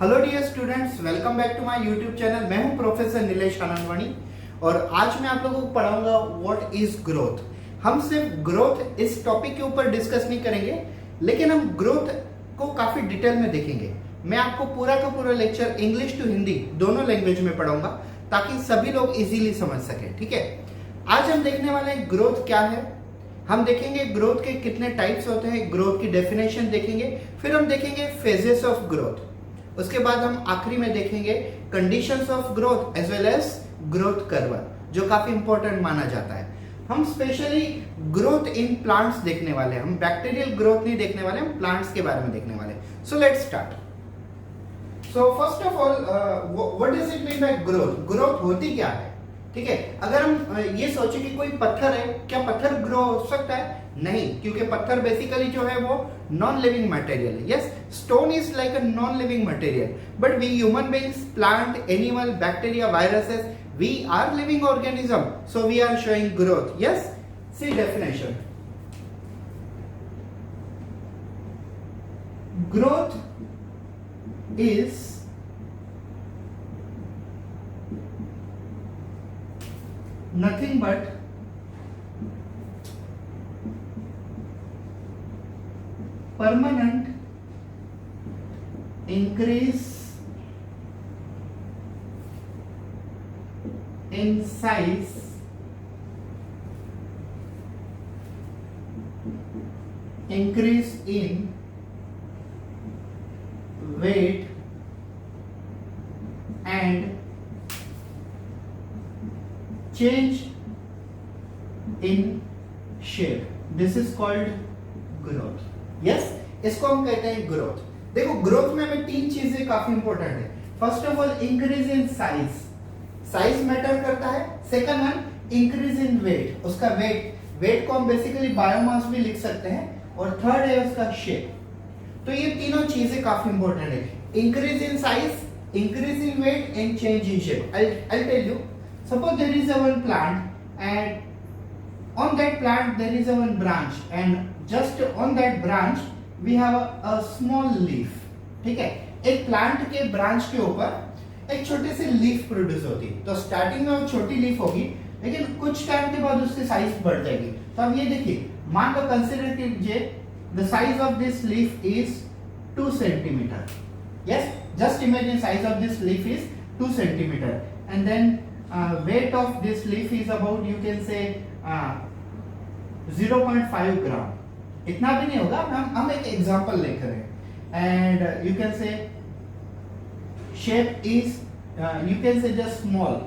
Hello dear students, welcome back to my YouTube channel. मैं हूं professor Nilesh आनंदवानी और आज मैं आप लोगों को पढ़ाऊंगा व्हाट इज ग्रोथ। हम सिर्फ ग्रोथ इस टॉपिक के ऊपर डिस्कस नहीं करेंगे, लेकिन हम ग्रोथ को काफी डिटेल में देखेंगे। मैं आपको पूरा का पूरा लेक्चर इंग्लिश टू हिंदी दोनों लैंग्वेज में पढ़ाऊंगा ताकि सभी लोग इजीली समझ सके। ठीक है, आज हम देखने वाले हैं ग्रोथ क्या है। हम देखेंगे ग्रोथ के कितने टाइप्स होते हैं, ग्रोथ की डेफिनेशन देखेंगे, फिर हम देखेंगे फेजेस ऑफ ग्रोथ। उसके बाद हम आखिरी में देखेंगे conditions of growth as well as growth curve, जो काफी इंपॉर्टेंट माना जाता है। हम स्पेशली ग्रोथ इन प्लांट्स देखने वाले हैं, हम बैक्टीरियल ग्रोथ नहीं देखने वाले, हम प्लांट्स के बारे में देखने वाले हैं। So let's start. So first of all, what does it mean by growth? Growth होती क्या है? ठीक है, अगर हम ये सोचे कि कोई पत्थर है, क्या पत्थर ग्रो हो सकता है? नहीं, क्योंकि पत्थर बेसिकली जो है वो नॉन लिविंग मटेरियल है। Yes, stone is like a non living material, but we human beings, plant, animal, bacteria, viruses, we are living organism, so we are showing growth. Yes, see definition. Growth is nothing but permanent increase in size, increase in weight and change in shape. This is called growth. Yes, इसको हम कहते हैं growth. देखो, growth में हमें तीन चीजें काफी इंपॉर्टेंट है। First of all, increase in size, size matter करता है। Second one, increase in weight, उसका वेट को हम बेसिकली बायोमास भी लिख सकते हैं। और थर्ड है उसका शेप। तो ये तीनों चीजें काफी इंपॉर्टेंट है, increase in size, increase in weight and change in shape. I'll tell you, suppose there is a one plant and on that plant there is a one branch and just on that branch we have a small leaf. ठीक है, एक plant के branch के ऊपर एक छोटी सी leaf produce होती है। तो स्टार्टिंग में वो छोटी लीफ होगी, लेकिन कुछ टाइम के बाद उसकी साइज बढ़ जाएगी। तो अब ये देखिए, मान लो कंसीडर कीजिए the size of this leaf is 2 centimetre. Yes, just imagine size of this leaf is 2 centimetre and then weight of this leaf is about, you can say, 0.5 ग्राम। इतना भी नहीं होगा, हम एक एग्जांपल लेकर हैं। And you can say shape is, you can say just small.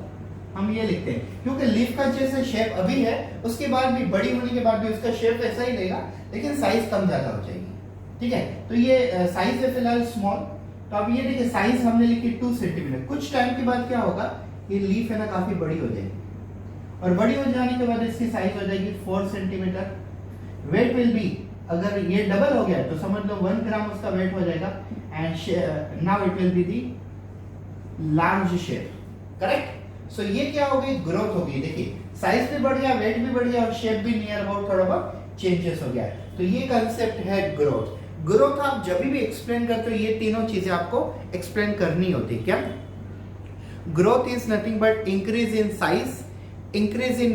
हम ये लिखते हैं क्योंकि लीफ का जैसे शेप अभी है, उसके बाद भी बड़ी होने के बाद भी उसका शेप ऐसा ही रहेगा, लेकिन साइज कम ज्यादा हो जाएगी। ठीक है, तो ये साइज है फिलहाल स्मॉल। तो अब ये देखिए, साइज हमने लिखी 2 सेंटीमीटर। कुछ टाइम के बाद क्या होगा, ये लीफ है ना काफी बड़ी हो जाएगी, और बड़ी हो जाने के बाद इसकी साइज हो जाएगी 4 सेंटीमीटर। वेट विल बी, अगर ये डबल हो गया तो समझ लो 1 ग्राम उसका वेट हो जाएगा। And now it will be the large shape. Correct? So ये क्या हो गई, ग्रोथ हो गई। देखिए, साइज भी बढ़ गया, वेट भी बढ़ गया और शेप भी नियर अबाउट थोड़ा बहुत चेंजेस हो गया। तो ये कंसेप्ट है ग्रोथ। ग्रोथ आप जब भी एक्सप्लेन करते हो, ये तीनों चीजें आपको एक्सप्लेन करनी होती है। क्या? Growth is nothing but increase in size, increase in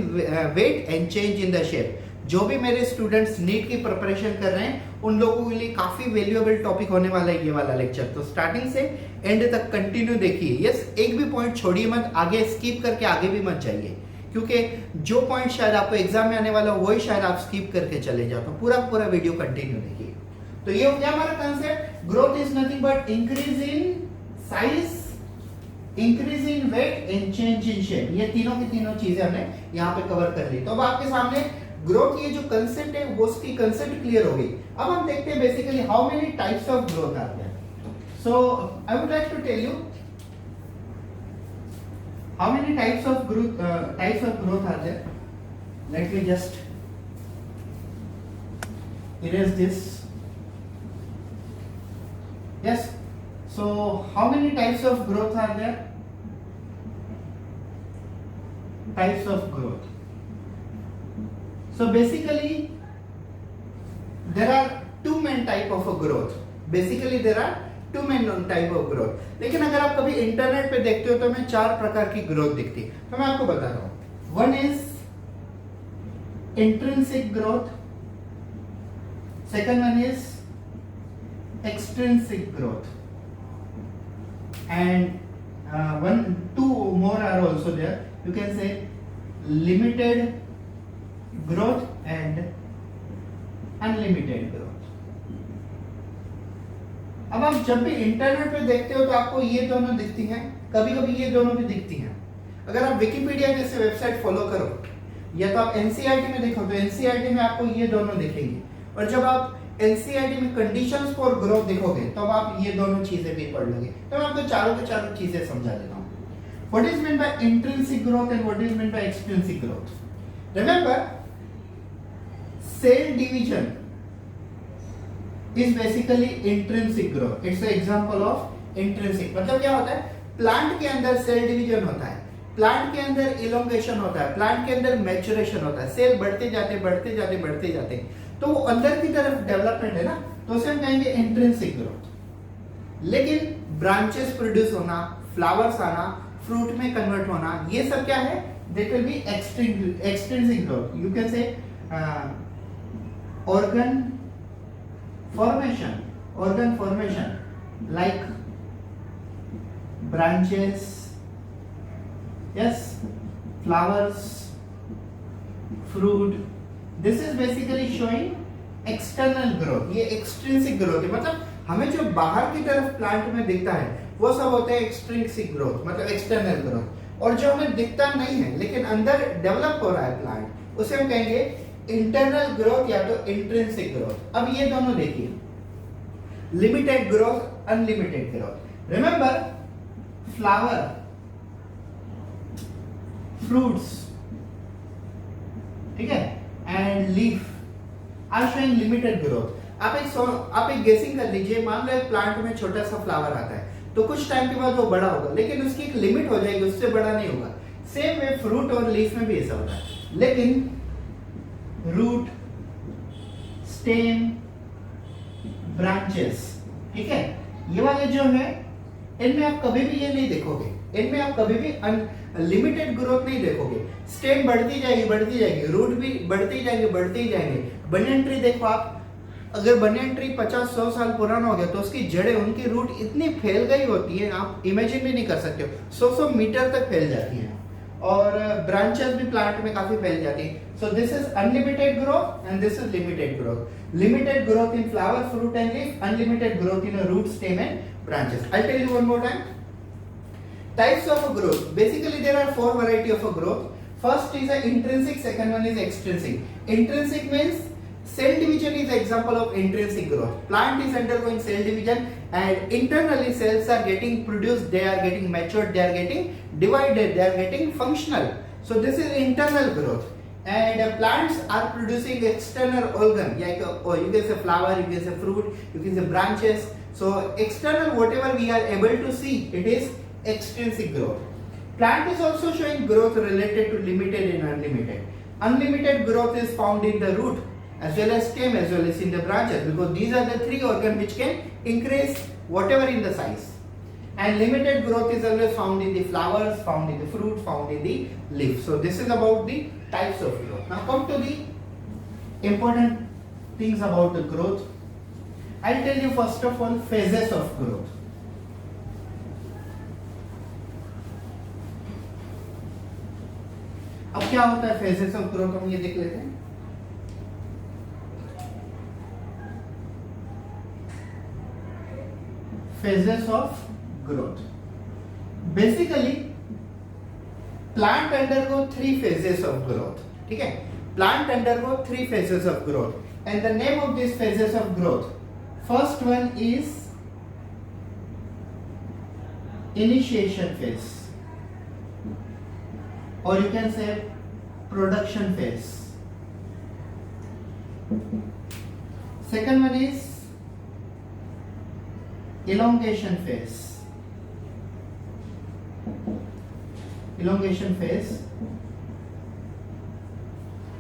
weight and change in the shape. जो भी मेरे स्टूडेंट्स नीट की प्रिपरेशन कर रहे हैं, उन लोगों के लिए काफी वैल्यूएबल टॉपिक होने वाला है ये वाला लेक्चर। तो स्टार्टिंग से एंड तक कंटिन्यू देखिए। यस, एक भी पॉइंट छोड़िए मत, आगे स्किप करके आगे भी मत जाइए, क्योंकि जो पॉइंट शायद आपको एग्जाम में आने वाला वही शायद आप स्किप करके चले जाओ। तो पूरा वीडियो कंटिन्यू देखिए। तो ये हो गया हमारा concept. Growth is nothing but increase in size, increase in weight and change in shape. ये तीनों की तीनों चीजें हमने यहाँ पे कवर कर ली। तो अब आपके सामने ग्रोथ ये जो कंसेप्ट है वो उसकी कंसेप्ट क्लियर हो गई। अब हम देखते हैं basically how many types of growth are there. So I would like to tell you how many types of growth are there. Let me just erase this. Yes, so how many types of growth are there? Types of growth. So basically there are two main type of a growth. Basically there are two main type of growth. लेकिन अगर आप कभी internet पे देखते हो तो हमें 4 प्रकार की ग्रोथ दिखती है, तो मैं आपको बताता हूं। One is intrinsic growth, second one is extrinsic growth, and two more are also there. You can say limited growth and unlimited growth. अब आप जब भी इंटरनेट पे देखते हो तो आपको ये दोनों दिखती हैं, कभी कभी ये दोनों भी दिखती हैं। अगर आप विकिपीडिया जैसे वेबसाइट फॉलो करो या तो आप एनसीईआरटी में देखो तो एनसीईआरटी में आपको ये दोनों दिखेंगे, और जब आप एनसीईआरटी में कंडीशंस फॉर ग्रोथ देखोगे तब आप ये दोनों चीजें भी पढ़ लोगे। तो मैं आपको चारों के चारों चीजें समझा देता हूँ। What is mean by intrinsic growth and what is mean by extrinsic growth. Remember, cell division is basically intrinsic growth. It's an example of intrinsic। मतलब क्या होता है, प्लांट के अंदर सेल डिवीजन होता है, प्लांट के अंदर इलोंगेशन होता है, प्लांट के अंदर मैच्योरेशन होता है, सेल बढ़ते जाते बढ़ते जाते बढ़ते जाते, तो वो अंदर की तरफ डेवलपमेंट है ना, तो उसे हम कहेंगे इंट्रिंसिक ग्रोथ। लेकिन ब्रांचेस प्रोड्यूस होना, फ्लावर्स आना, फ्रूट में कन्वर्ट होना, ये सब क्या है, that will be extrinsic growth. You can say organ formation like branches, yes, flowers, fruit, this is basically showing external growth। ये extrinsic growth है, मतलब हमें जो बाहर की तरफ प्लांट में दिखता है वो सब होते हैं extrinsic growth, मतलब external growth। और जो हमें दिखता नहीं है लेकिन अंदर डेवलप हो रहा है प्लांट, उसे हम कहेंगे इंटरनल ग्रोथ या तो इंट्रिंसिक ग्रोथ। अब ये दोनों देखिए, limited growth, unlimited growth. Remember, flower, fruits, ठीक है, and leaf are showing limited growth. आप एक गेसिंग कर लीजिए, मान लो एक प्लांट में छोटा सा फ्लावर आता है तो कुछ टाइम के बाद वो बड़ा होगा, लेकिन उसकी एक लिमिट हो जाएगी, उससे बड़ा नहीं होगा। सेम वे फ्रूट और लीफ में भी ऐसा होता है। लेकिन रूट, स्टेम, ब्रांचेस, ठीक है, ये वाले जो है इनमें आप कभी भी ये नहीं देखोगे, इनमें आप कभी भी लिमिटेड ग्रोथ नहीं देखोगे। स्टेम बढ़ती जाएगी, रूट भी बढ़ते ही जाएंगे। बनियन ट्री देखो आप, अगर बनियन ट्री 50-100 साल पुराना हो गया तो उसकी जड़ें, उनकी रूट इतनी फैल गई होती है, आप इमेजिन भी नहीं कर सकते हो, 100 मीटर तक फैल जाती है, और ब्रांचेस भी प्लांट में काफी फैल जाती है। So this is unlimited growth and this is limited growth. Limited growth in flower, fruit and leaf, unlimited growth in root, stem and branches. I'll tell you one more time. Types of a growth. Basically there are 4 variety of a growth. First is a intrinsic, second one is extrinsic. Intrinsic means cell division is example of intrinsic growth. Plant is undergoing cell division and internally cells are getting produced, they are getting matured, they are getting divided, they are getting functional. So this is internal growth. And plants are producing external organ, like you can say flower, you can say fruit, you can say branches. So external, whatever we are able to see, it is extrinsic growth. Plant is also showing growth related to limited and unlimited. Unlimited growth is found in the root as well as stem as well as in the branches, because these are the 3 organs which can increase whatever in the size. And limited growth is always found in the flowers, found in the fruit, found in the leaf. So this is about the types of growth. Now come to the important things about the growth. I'll tell you first of all phases of growth. अब क्या होता है phases of growth, हम ये देख लेते हैं। Phases of growth. Basically, plant undergo 3 phases of growth. ठीक है, plant undergo 3 phases of growth, and the name of these phases of growth. First one is initiation phase, or you can say production phase. Second one is elongation phase.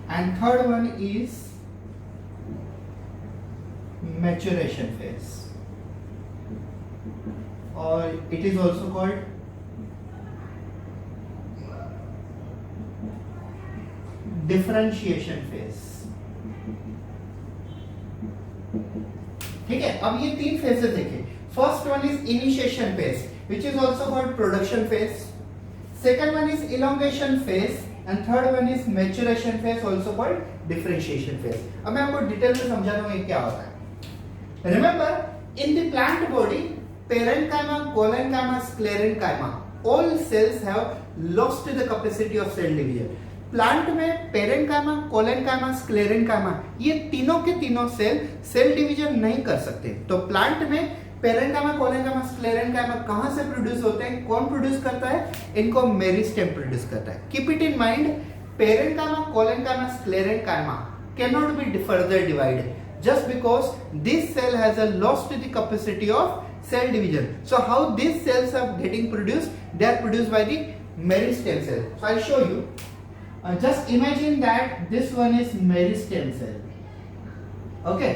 And third one is maturation phase. और it is also called differentiation phase. ठीक है, अब ये तीन phases देखिए। First one is initiation phase which is also called production phase. Second one is elongation phase and third one is maturation phase, also called differentiation phase. अब मैं आपको detail में समझाता हूँ ये क्या होता है। Remember, in the plant body, parenchyma, collenchyma, sclerenchyma, all cells have lost the capacity of cell division. Plant में पेरेंकाइमा, कोलेनकाइमा, स्क्लेरेनकाइमा ये तीनों के तीनों सेल डिवीजन नहीं कर सकते। तो प्लांट में पेरेंकाइमा, कोलेनकाइमा, स्क्लेरेनकाइमा कहां से प्रोड्यूस होते हैं? कौन प्रोड्यूस करता है? इनको मेरिस्टेम प्रोड्यूस करता है। Keep it in mind, parenchyma, collenchyma, sclerenchyma cannot be further divided just because this cell has lost the capacity of cell division. So how these cells are getting produced? They are produced by the meristem cell. So I'll show you. Just imagine that this one is meristem cell. Okay.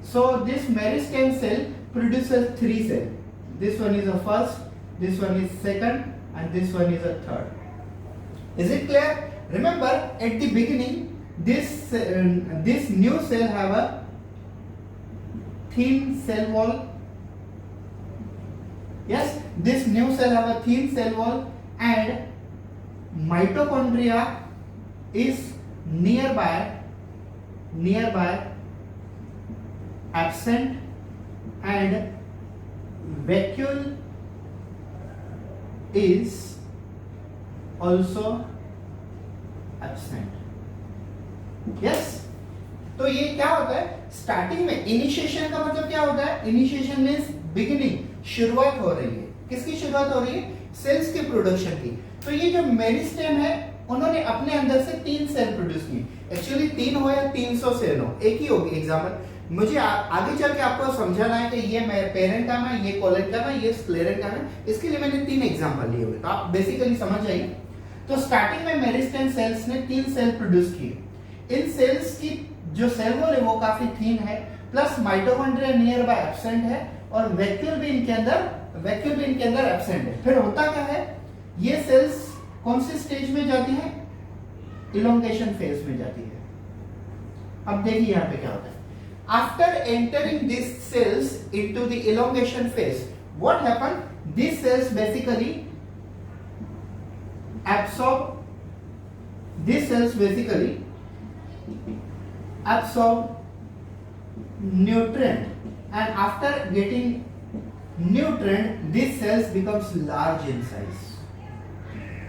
So this meristem cell produces three cells. This one is a first, this one is second, and this one is a third. Is it clear? Remember, at the beginning, this new cell have a thin cell wall. Yes, this new cell have a thin cell wall and mitochondria is nearby absent and vacuole is also absent. Yes, तो ये क्या होता है? Starting में initiation का मतलब क्या होता है? इनिशिएशन मींस बिगिनिंग, शुरुआत हो रही है। किसकी शुरुआत हो रही है? सेल्स के प्रोडक्शन की। तो ये जो मेरिस्टेम है उन्होंने अपने अंदर से 3 सेल प्रोड्यूस किए। एक्चुअली 3 हो या 300 सेल हो, एक ही होगी। एग्जाम्पल मुझे आगे चल के आपको समझाना है कि ये पेरेंकाइमा है, ये कोलेनकाइमा है, ये स्क्लेरेनकाइमा है। इसके लिए मैंने 3 एग्जांपल लिए हुए, तो आप बेसिकली समझ जाइए। तो स्टार्टिंग में मेरिस्टेम सेल्स ने 3 सेल प्रोड्यूस किए। इन सेल्स की जो सेल वॉल है वो काफी थिन है, plus mitochondria near by absent है और वैक्यूल भी इनके अंदर एब्सेंट है। फिर होता क्या है? ये सेल्स कौन से स्टेज में जाती है? इलोंगेशन फेज में जाती है। अब देखिए यहाँ पे क्या होता है। After entering this cells into the elongation phase, what happen? This cells basically absorb nutrient, and after getting nutrient, these cells becomes large in size.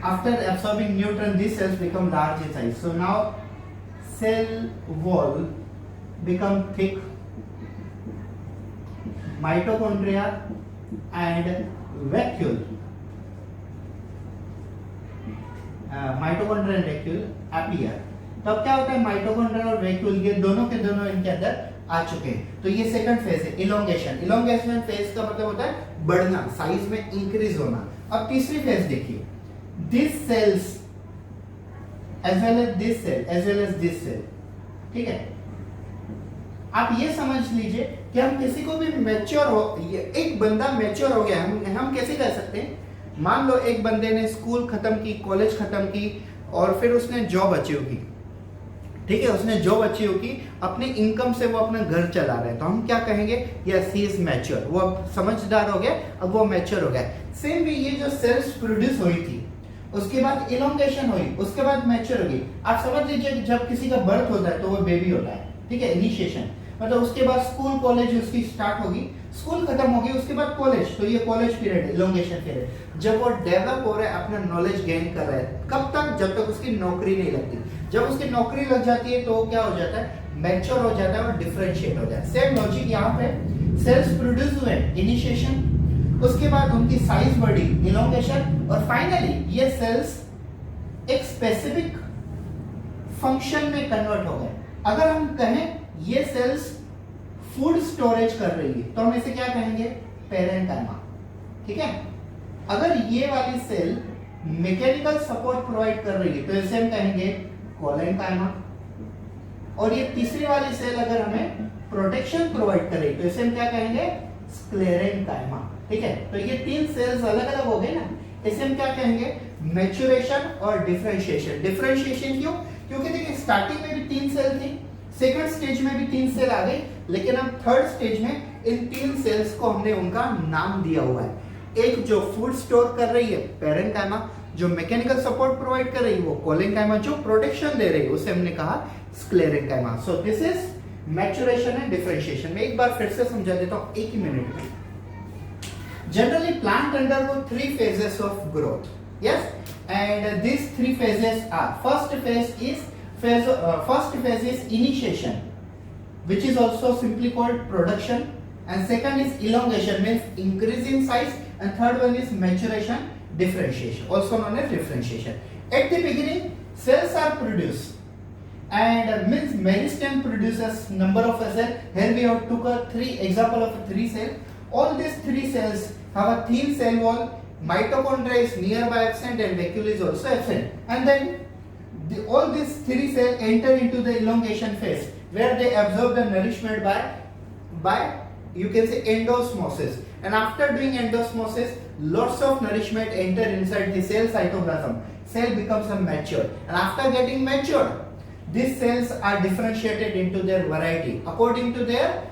After absorbing nutrient, these cells become large in size. So now cell wall become thick, mitochondria and vacuole, mitochondria and vacuole appear. तब क्या होता है? Mitochondria और vacuole ये दोनों के दोनों इनके अंदर आ चुके हैं। तो ये सेकंड फेज है, इलोंगेशन। इलोंगेशन फेज का मतलब होता है बढ़ना, साइज में इंक्रीज होना। अब तीसरी फेज देखिए, this cells as well as this cell as well as this cell. ठीक है, आप ये समझ लीजिए कि हम किसी को भी मैच्योर हो, एक बंदा मैच्योर हो गया, हम कैसे कह सकते हैं? मान लो एक बंदे ने स्कूल खत्म की, कॉलेज खत्म की और फिर उसने जॉब अचीव की। ठीक है, उसने जॉब अचीव की, अपने इनकम से वो अपना घर चला रहा है, तो हम क्या कहेंगे? Yes, he is mature. वो अब समझदार हो गया, अब वो मैच्योर हो गया। सेम भी ये जो सेल्स प्रोड्यूस हुई थी, उसके बाद इलोंगेशन हुई, उसके बाद मैच्योर होगी। आप समझ लीजिए जब किसी का बर्थ होता है तो वो बेबी होता है। ठीक है, इनिशिएशन मतलब उसके बाद स्कूल कॉलेज उसकी स्टार्ट होगी, स्कूल खत्म होगी, उसके बाद कॉलेज, तो ये कॉलेज पीरियड, इलोंगेशन पीरियड। जब वो डेवलप हो रहा है, अपना नॉलेज गेन कर रहा है, कब तक? जब तक उसकी नौकरी नहीं लगती। जब उसकी नौकरी लग जाती है तो क्या हो जाता है? मैच्योर हो जाता है और डिफरेंशिएट हो जाता है। सेम लॉजिक यहाँ पे, सेल्स प्रोड्यूस हुए, इनिशिएशन, उसके बाद उनकी साइज बढ़ी, इलोंगेशन, और फाइनली ये सेल्स एक स्पेसिफिक फंक्शन में कन्वर्ट हो गए। अगर हम कहें ये सेल्स फूड स्टोरेज कर रही है तो हम इसे क्या कहेंगे? पेरेंकाइमा। ठीक है, अगर ये वाली सेल मैकेनिकल सपोर्ट प्रोवाइड कर रही है तो इसे हम कहेंगे कोलेनकाइमा, और ये तीसरी वाली सेल अगर हमें प्रोटेक्शन प्रोवाइड कर रही है तो इसे हम क्या कहेंगे? स्क्लेरेंकाइमा। ठीक है, तो ये 3 सेल्स अलग अलग हो गए ना, इसे हम क्या कहेंगे, मैच्योरेशन और डिफरेंशिएशन। डिफरेंशिएशन क्यों, क्योंकि देखिए स्टार्टिंग में भी 3 सेल थी, सेकंड स्टेज में भी 3 सेल आ गई, लेकिन अब थर्ड स्टेज में इन 3 सेल्स को हमने उनका नाम दिया हुआ है। एक जो फूड स्टोर कर रही है पेरेन्काइमा, जो मैकेनिकल सपोर्ट प्रोवाइड कर रही है वो कोलेन्काइमा, जो प्रोटेक्शन दे रही है उसे हमने कहा sclerenchyma. So this is maturation and differentiation. मैं एक बार फिर से समझा देता हूं एक ही मिनट में। Generally plant undergo 3 phases of growth, yes, and these 3 phases are, first phase is initiation, which is also simply called production, and second is elongation, means increase in size, and third one is maturation, differentiation, also known as differentiation. At the beginning cells are produced, and means meristem produces number of cells. Here we have took a 3 example of a 3 cell. All these 3 cells have a thin cell wall, mitochondria is nearby absent, and vacuole is also absent, and then all these 3 cells enter into the elongation phase, where they absorb the nourishment by you can say endosmosis, and after doing endosmosis lots of nourishment enter inside the cell cytoplasm. Cell becomes a mature, and after getting mature these cells are differentiated into their variety according to their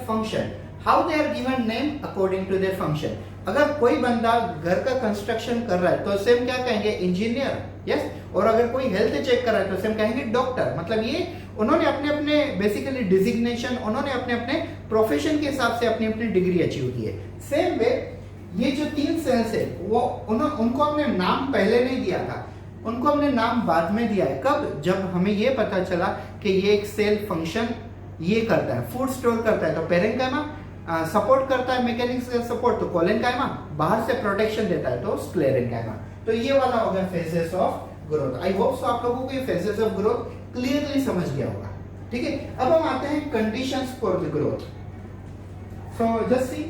function. How they are given name according to their function. अगर कोई बंदा घर का construction कर रहा है तो उसे हम क्या कहेंगे, इंजीनियर, यस, और अगर कोई हेल्थ चेक कर रहा है तो उसे हम कहेंगे डॉक्टर। मतलब ये उन्होंने अपने अपने बेसिकली डिजिग्नेशन, उन्होंने अपने अपने प्रोफेशन के हिसाब से अपनी अपनी डिग्री अचीव की है। सेम वे ये जो 3 सेल्स है वो उनको हमने नाम पहले नहीं दिया था, उनको हमने नाम बाद में दिया है। कब, जब हमें ये पता चला कि ये एक सेल फंक्शन ये करता है, फूड स्टोर करता है तो पेरेन्काइमा, सपोर्ट करता है मैकेनिकल सपोर्ट तो कोलेन्काइमा, बाहर से प्रोटेक्शन देता है तो स्क्लेरेन्काइमा। तो ये वाला हो गया phases of growth. I hope so आप लोगों को ये फेजेस ऑफ ग्रोथ क्लियरली समझ गया होगा। ठीक है, अब हम आते हैं conditions for the growth. So just see,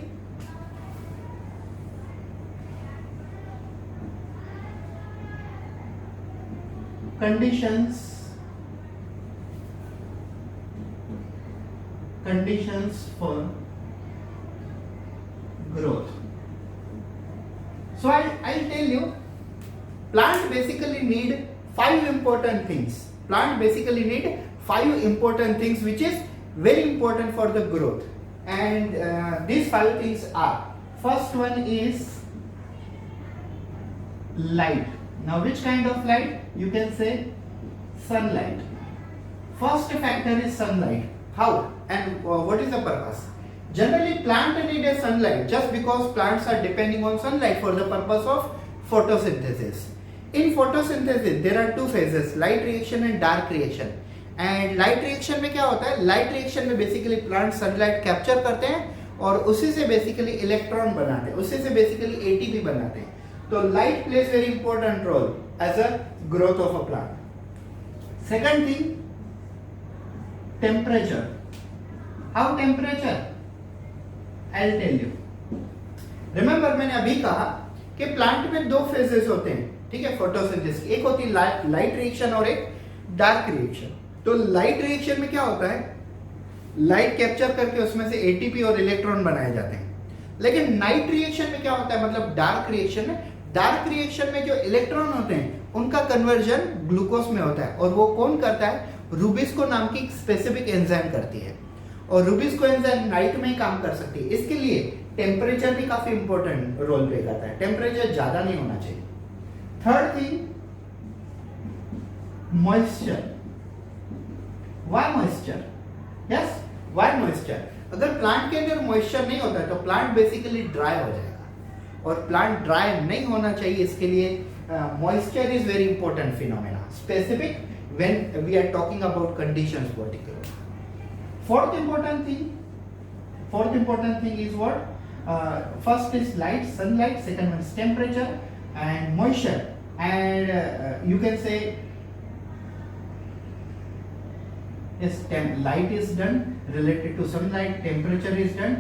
conditions for growth. So I'll tell you, plant basically need 5 important things. Plant basically need 5 important things which is very important for the growth, and these 5 things are, first one is light. Now which kind of light? You can say sunlight. First factor is sunlight. How and what is the purpose? Generally plant need a sunlight just because plants are depending on sunlight for the purpose of photosynthesis. In photosynthesis there are 2 phases, light reaction and dark reaction. And light reaction में क्या होता है, light reaction में basically plant sunlight capture करते हैं और उसी से basically electron बनाते हैं, उसी से basically ATP बनाते हैं। तो light plays very important role as a growth of a plant. Second thing, temperature. How temperature? I'll tell you. Remember मैंने अभी कहा कि प्लांट में 2 फेजेस होते हैं, ठीक है, फोटोसिंथेसिस। एक होती है लाइट रिएक्शन और एक डार्क रिएक्शन। तो लाइट रिएक्शन में क्या होता है, लाइट कैप्चर करके उसमें से एटीपी और इलेक्ट्रॉन बनाए जाते हैं। लेकिन नाइट रिएक्शन में क्या होता है, मतलब डार्क रिएक्शन में जो इलेक्ट्रॉन होते हैं उनका कन्वर्जन ग्लूकोज में होता है, और वो कौन करता है, रूबिस्को नाम की स्पेसिफिक एंजाइम करती है, और रूबिस्को एंजाइम नाइट में ही काम कर सकती है। इसके लिए टेम्परेचर भी काफी इंपॉर्टेंट रोल प्ले करता है, टेम्परेचर ज्यादा नहीं होना चाहिए। Third thing, moisture. Why moisture? Yes, why moisture? अगर प्लांट के अंदर मॉइस्चर नहीं होता है तो प्लांट बेसिकली ड्राई हो जाएगा, और प्लांट ड्राई नहीं होना चाहिए। इसके लिए moisture is very important phenomena, specific when we are talking about conditions particularly. Fourth important thing is what? First is light, sunlight. Second one is temperature and moisture. And you can say yes, light is done related to sunlight. Temperature is done.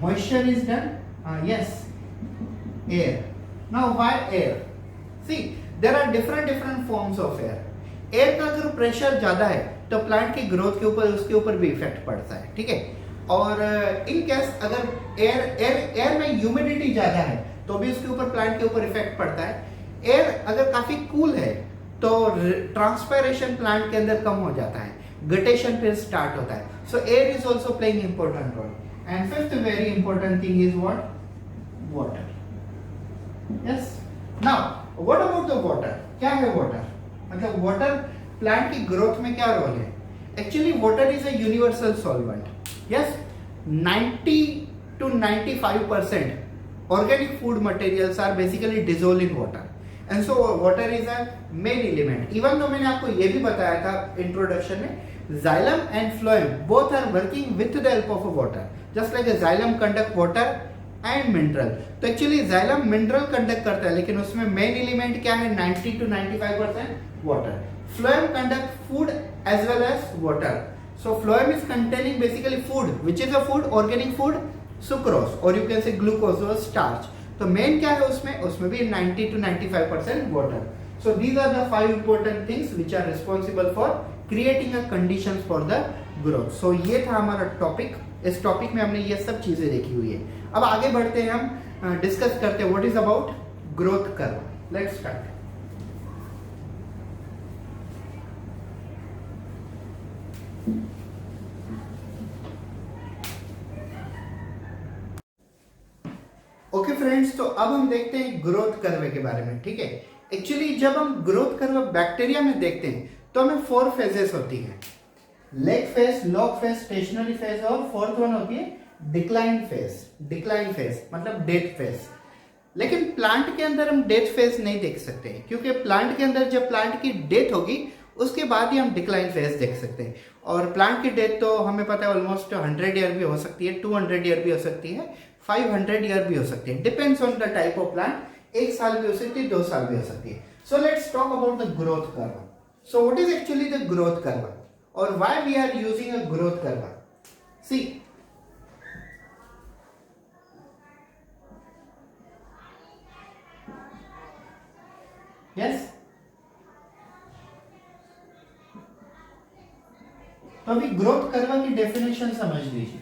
Moisture is done. Yes, air. Now why air? See, there are different forms of air. Air का अगर pressure ज्यादा है तो plant की growth के ऊपर, उसके ऊपर भी इफेक्ट पड़ता है, ठीक है। और इन केस अगर एयर में ह्यूमिडिटी ज्यादा है तो भी उसके ऊपर प्लांट के ऊपर इफेक्ट पड़ता है। एयर अगर काफी कूल है तो ट्रांसपायरेशन प्लांट के अंदर कम हो जाता है, गटेशन फिर स्टार्ट होता है। So air is also playing important role. And fifth very important thing is what? Water. Yes, now what about the water? क्या है वाटर? मतलब वाटर प्लांट की ग्रोथ में क्या रोल है? Actually water is a universal solvent. Yes, 90 to 95% organic food materials are basically dissolved in water, and so water is a main element. Even though मैंने आपको ये भी बताया था इंट्रोडक्शन में, xylem and phloem both are working with the help of water, just like a xylem conduct water and mineral. तो actually xylem mineral conduct करता है, लेकिन उसमें मेन एलिमेंट क्या है? 90 to 95% water. Phloem conduct food as well as water. So phloem is containing basically food, which is a food, organic food, sucrose, or you can say glucose or starch. तो main क्या है उसमें? उसमें भी 90 to 95% water. So these are the 5 important things which are responsible for creating a conditions for the growth. So ये था हमारा topic. इस टॉपिक में हमने ये सब चीजें देखी हुई है। अब आगे बढ़ते हैं, हम डिस्कस करते हैं what is about growth curve. Let's start. Okay friends, तो अब हम देखते हैं ग्रोथ कर्व के बारे में। ठीक है, एक्चुअली जब हम ग्रोथ कर्व बैक्टीरिया में देखते हैं तो हमें 4 फेजेस होती है, lag phase, log phase, stationery phase, और फोर्थ वन होती है डिक्लाइन फेज। डिक्लाइन फेज मतलब डेथ फेज। लेकिन प्लांट के अंदर हम डेथ फेज नहीं देख सकते हैं, क्योंकि प्लांट के अंदर जब प्लांट की डेथ होगी उसके बाद ही हम डिक्लाइन फेज देख सकते हैं। और प्लांट की डेथ तो हमें पता है ऑलमोस्ट 100 ईयर भी हो सकती है, 200 ईयर भी हो सकती है, 500 ईयर भी हो सकती है, depends on the type of plant. 1 साल भी हो सकती है, 2 साल भी हो सकती है। So let's talk about the growth curve. So what is actually the growth curve और why we are using a growth curve? See, yes, तो अभी ग्रोथ कर्व की डेफिनेशन समझ लीजिए।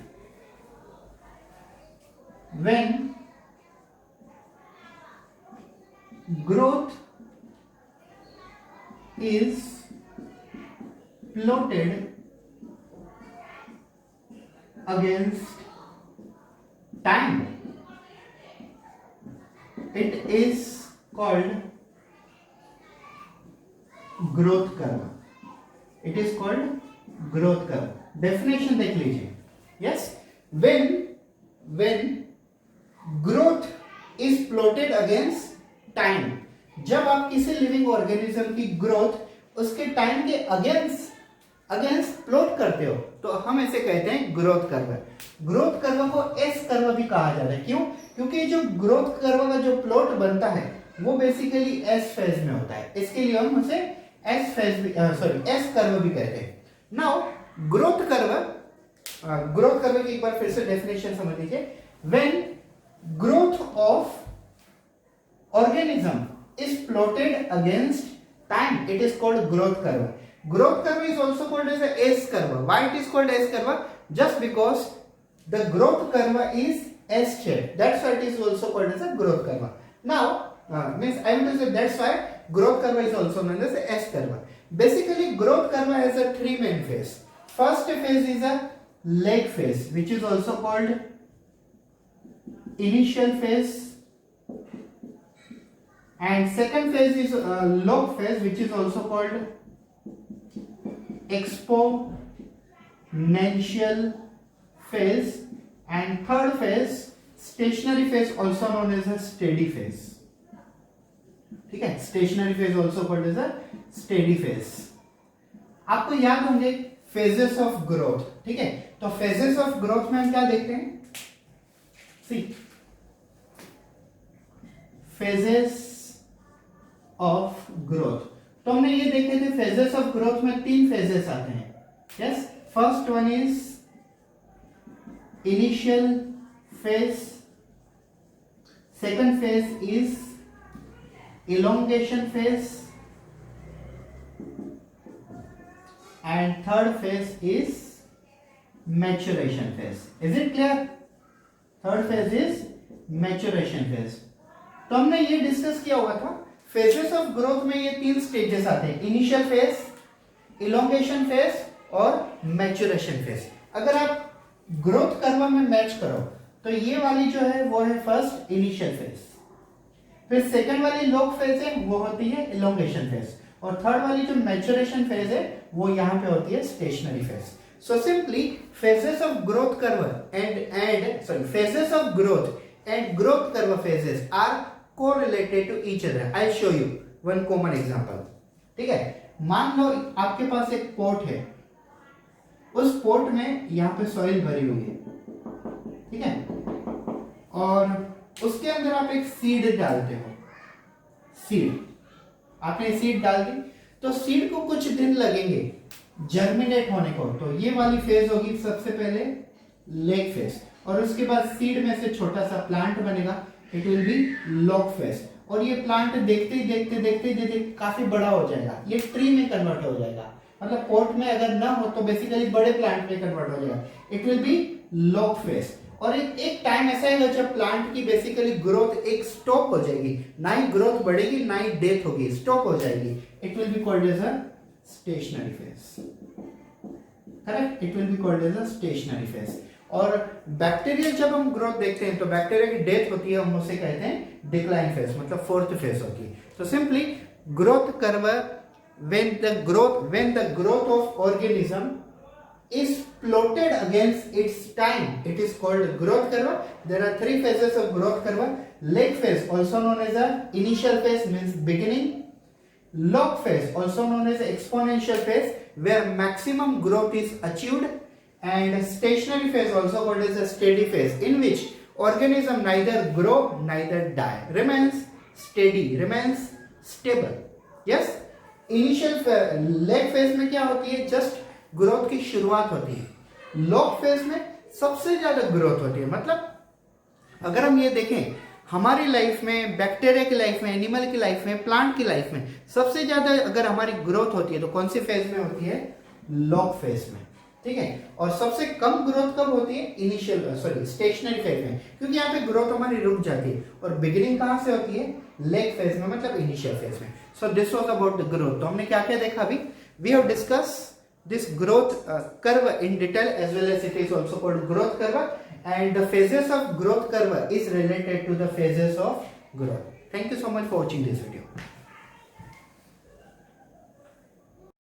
When growth is plotted against time, it is called growth curve. It is called growth curve. Definition देख लीजिए। Yes, when growth is plotted against time, जब आप किसी लिविंग ऑर्गेनिज्म की ग्रोथ उसके टाइम के अगेंस्ट प्लॉट करते हो तो हम इसे कहते हैं ग्रोथ कर्व। ग्रोथ कर्व को एस कर्व भी कहा जाता है। क्यों? क्योंकि जो ग्रोथ कर्व का जो प्लॉट बनता है वो बेसिकली एस फेज में होता है, इसके लिए हम उसे एस कर्व भी कहते हैं। नाउ ग्रोथ कर्व की एक बार फिर से डेफिनेशन समझ लीजिए। When growth of organism is plotted against time, it is called growth curve. Growth curve is also called as a S curve. Why it is called S curve? Just because the growth curve is S shaped, that's why it is also called as a growth curve. Now means I want to say that's why growth curve is also known as a S curve. Basically growth curve has a 3 main phase. First phase is a leg phase, which is also called initial phase, and second phase is log phase, which is also called exponential phase, and third phase stationary phase, also known as a steady phase. ठीक है, stationary phase also called as a steady phase. आपको याद होंगे phases of growth। ठीक है, तो phases of growth में हम क्या देखते हैं? See, phases ऑफ ग्रोथ, तो हमने ये देखे थे फेजेस ऑफ ग्रोथ में 3 फेजेस आते हैं। Yes, first one is initial phase, second phase is elongation phase, and third phase is maturation phase. Is it clear? Third phase is maturation phase. तो हमने ये डिस्कस किया हुआ था फेजेस ऑफ ग्रोथ में ये 3 स्टेजेस आते हैं, इनिशियल फेज, इलोंगेशन फेज और मैच्योरेशन फेज। अगर आप ग्रोथ कर्व में मैच करो तो ये वाली जो है वो है फर्स्ट इनिशियल फेज, फिर सेकंड वाली लॉग फेज है वो होती है इलोंगेशन फेज, और थर्ड वाली जो मैच्योरेशन फेज है वो यहाँ पे होती है stationary phase. So simply phases of growth curve phases of growth and growth curve phases are correlated to each other. I'll show you one common example. ठीक है, मान लो आपके पास एक पॉट है, उस पॉट में यहाँ पे सॉइल भरी हुई है, ठीक है, और उसके अंदर आप एक सीड डालते हो। सीड आपने सीड डाल दी तो सीड को कुछ दिन लगेंगे जर्मिनेट होने को, तो ये वाली फेज होगी सबसे पहले लेग फेज, और उसके बाद सीड में से छोटा सा प्लांट बनेगा, it will B log phase, और ये प्लांट देखते ही देखते काफी बड़ा हो जाएगा, ये ट्री में कन्वर्ट हो जाएगा, मतलब पॉट में अगर ना हो तो बेसिकली बड़े प्लांट में कन्वर्ट हो जाएगा, it will B log phase. और एक टाइम ऐसा है जब प्लांट की बेसिकली ग्रोथ एक स्टॉप हो जाएगी, ना ही ग्रोथ बढ़ेगी ना ही डेथ होगी, स्टॉप हो जाएगी, it will be called as a stationary phase. Correct, it will be called as a stationary phase. और बैक्टीरियल जब हम ग्रोथ देखते हैं तो बैक्टीरिया की डेथ होती है, हम उसे कहते हैं डिक्लाइन फेज, मतलब फोर्थ फेज होती है। तो simply growth curve when the growth of organism is plotted against its time, it is called growth curve. There are 3 phases of growth curve. Leg phase, also known as a initial phase, means beginning. Log phase, also known as exponential phase, where maximum growth is achieved. And stationary phase, also called as a steady phase, in which organism neither grow neither die, remains steady, remains stable. Yes, initial lag phase में क्या होती है, just growth की शुरुआत होती है। Log phase में सबसे ज्यादा ग्रोथ होती है। मतलब अगर हम ये देखें हमारी लाइफ में, बैक्टीरिया की लाइफ में, एनिमल की लाइफ में, प्लांट की लाइफ में सबसे ज्यादा अगर हमारी ग्रोथ होती है तो कौन सी फेज में होती है, लॉग फेज में, ठीक है। और सबसे कम ग्रोथ कब होती है, स्टेशनरी फेज में, क्योंकि यहाँ पे ग्रोथ हमारी रुक जाती है। और बिगिनिंग कहां से होती है, लेग फेज में, मतलब इनिशियल फेज में। So this was about the growth. तो हमने क्या क्या देखा अभी, we have discuss this growth curve in detail, as well as it is also called growth curve, and the phases of growth curve is related to the phases of growth. Thank you so much for watching this video.